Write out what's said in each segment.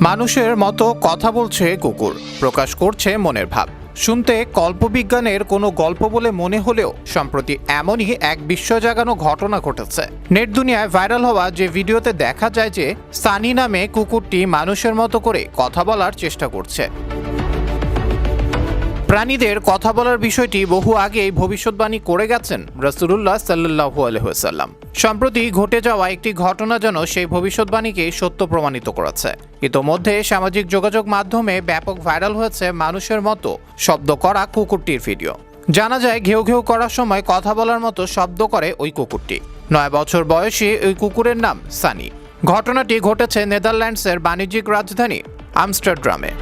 মানুষের মতো কথা বলছে কুকুর, প্রকাশ করছে মনের ভাব। শুনতে কল্পবিজ্ঞানের কোনো গল্প বলে মনে হলেও সম্প্রতি এমনই এক বিস্ময় জাগানো ঘটনা ঘটেছে। নেট দুনিয়ায় ভাইরাল হওয়া যে ভিডিওতে দেখা যায় যে সানি নামে কুকুরটি মানুষের মতো করে কথা বলার চেষ্টা করছে। প্রাণীদের কথা বলার বিষয়টি বহু আগেই ভবিষ্যৎবাণী করে গেছেন রাসূলুল্লাহ সাল্লাল্লাহু আলাইহি ওয়াসাল্লাম। সম্প্রতি ঘটে যাওয়া একটি ঘটনা যেন সেই ভবিষ্যৎবাণীকে সত্য প্রমাণিত করেছে। ইতোমধ্যে সামাজিক যোগাযোগ মাধ্যমে ব্যাপক ভাইরাল হয়েছে মানুষের মতো শব্দ করা কুকুরটির ভিডিও। জানা যায় ঘেউ ঘেউ করার সময় কথা বলার মতো শব্দ করে ওই কুকুরটি। 9 বছর বয়সী ওই কুকুরের নাম সানি। ঘটনাটি ঘটেছে নেদারল্যান্ডসের বাণিজ্যিক রাজধানী আমস্টারডামে।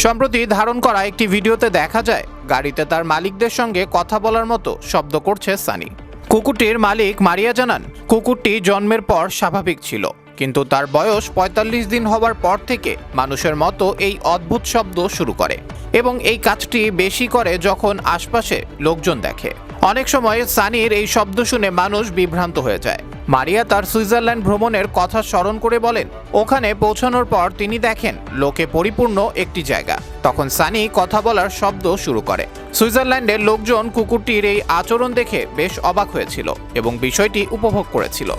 সম্প্রতি ধারণ করা একটি ভিডিওতে দেখা যায় গাড়িতে তার মালিকদের সঙ্গে কথা বলার মতো শব্দ করছে সানি। কুকুরটির মালিক মারিয়া জানান, কুকুরটি জন্মের পর স্বাভাবিক ছিল, কিন্তু তার বয়স 45 দিন হওয়ার পর থেকে মানুষের মতো এই অদ্ভুত শব্দ শুরু করে এবং এই কাজটি বেশি করে যখন আশপাশে লোকজন দেখে। অনেক সময় সানির এই শব্দ শুনে মানুষ বিভ্রান্ত হয়ে যায়। মারিয়া তার সুইজারল্যান্ড ভ্রমণের কথা স্মরণ করে বলেন, ওখানে পৌঁছানোর পর তিনি দেখেন লোকে পরিপূর্ণ একটি জায়গা। তখন সানি কথা বলার শব্দ শুরু করে। সুইজারল্যান্ডের লোকজন কুকুরটির এই আচরণ দেখে বেশ অবাক হয়েছিল এবং বিষয়টি উপভোগ করেছিল।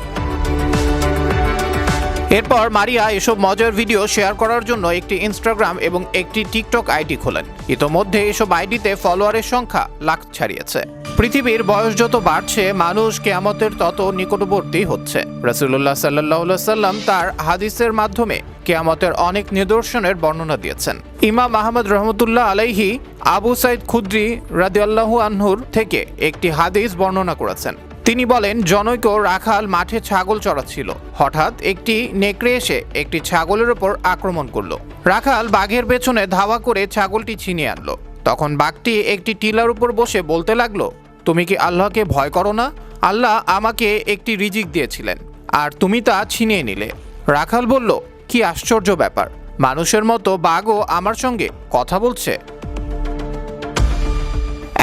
এরপর মারিয়া এসব মজার ভিডিও শেয়ার করার জন্য একটি ইনস্টাগ্রাম এবং একটি টিকটক আইডি খোলেন। ইতোমধ্যে এসব আইডিতে ফলোয়ারের সংখ্যা লাখ ছাড়িয়েছে। পৃথিবীর বয়স যত বাড়ছে মানুষ কিয়ামতের তত নিকটবর্তী হচ্ছে। রাসূলুল্লাহ সাল্লাল্লাহু আলাইহি সাল্লাম তার হাদিসের মাধ্যমে কিয়ামতের অনেক নিদর্শনের বর্ণনা দিয়েছেন। ইমাম আহমদ রহমতুল্লাহ আলাইহি আবু সাইদ খুদরি রাদিয়াল্লাহু আনহুর থেকে একটি হাদিস বর্ণনা করেছেন। তিনি বলেন, জনৈক রাখাল মাঠে ছাগল চড়াচ্ছিল। হঠাৎ একটি নেকড়ে এসে একটি ছাগলের উপর আক্রমণ করলো। রাখাল বাঘের পেছনে ধাওয়া করে ছাগলটি ছিনিয়ে আনলো। তখন বাঘটি একটি টিলার উপর বসে বলতে লাগলো, তুমি কি আল্লাহকে ভয় করো না? আল্লাহ আমাকে একটি রিজিক দিয়েছিলেন আর তুমি তা ছিনিয়ে নিলে। রাখাল বলল, কি আশ্চর্য ব্যাপার, মানুষের মতো বাঘও আমার সঙ্গে কথা বলছে।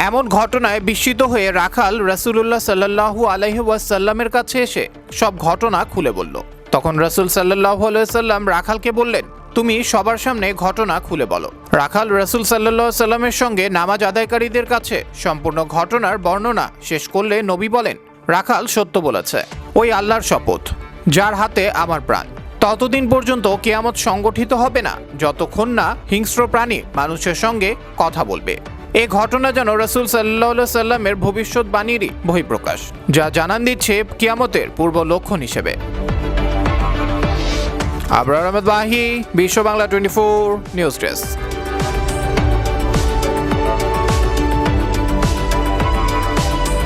এমন ঘটনায় বিস্মিত হয়ে রাখাল রাসূলুল্লাহ সাল্লাল্লাহু আলাইহি ওয়াসাল্লামের কাছে এসে সব ঘটনা খুলে বলল। তখন রাসূল সাল্লাল্লাহু আলাইহি ওয়াসাল্লাম রাখালকে বললেন, তুমি সবার সামনে ঘটনা খুলে বলো। রাখাল রাসূল সাল্লাল্লাহু আলাইহি ওয়াসাল্লামের সঙ্গে নামাজ আদায়কারীদের কাছে সম্পূর্ণ ঘটনার বর্ণনা শেষ করলে নবী বলেন, রাখাল সত্য বলেছে। ওই আল্লাহর শপথ যার হাতে আমার প্রাণ, ততদিন পর্যন্ত কিয়ামত সংগঠিত হবে না যতক্ষণ না হিংস্র প্রাণী মানুষের সঙ্গে কথা বলবে। এই ঘটনা যেন রাসূল সাল্লাল্লাহু আলাইহি ওয়াসাল্লামের ভবিষ্যৎবাণীরই বহিঃপ্রকাশ, যা জানান দিচ্ছে কিয়ামতের পূর্ব লক্ষণ হিসেবে। আবরার আহমেদ ওয়াহি, বিশ্ব বাংলা 24 নিউজ ডেস্ক।